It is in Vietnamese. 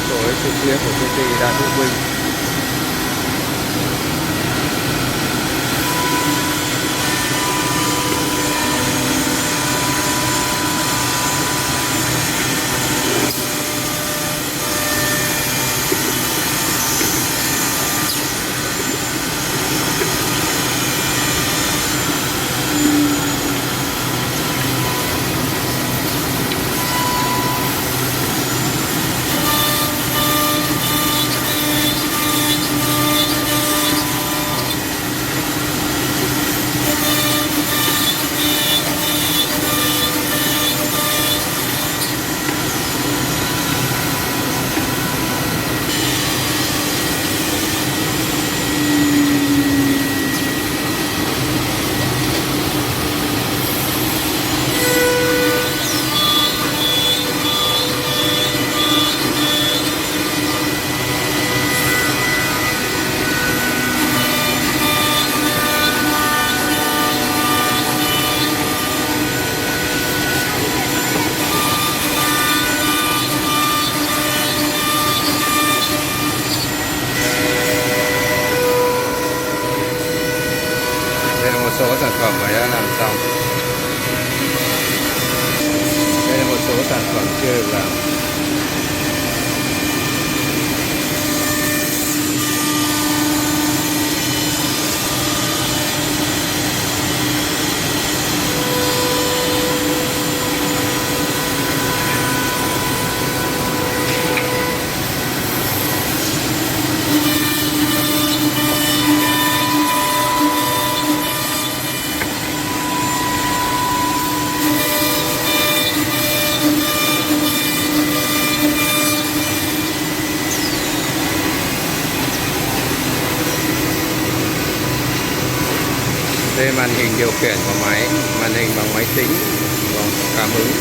tối trực tuyến của công ty Đa Thu Vinh. Đây là một số sản phẩm mà đã làm xong. Đây là một số sản phẩm chưa được làm. Đây là màn hình điều khiển của máy, màn hình bằng máy tính, bằng cảm ứng.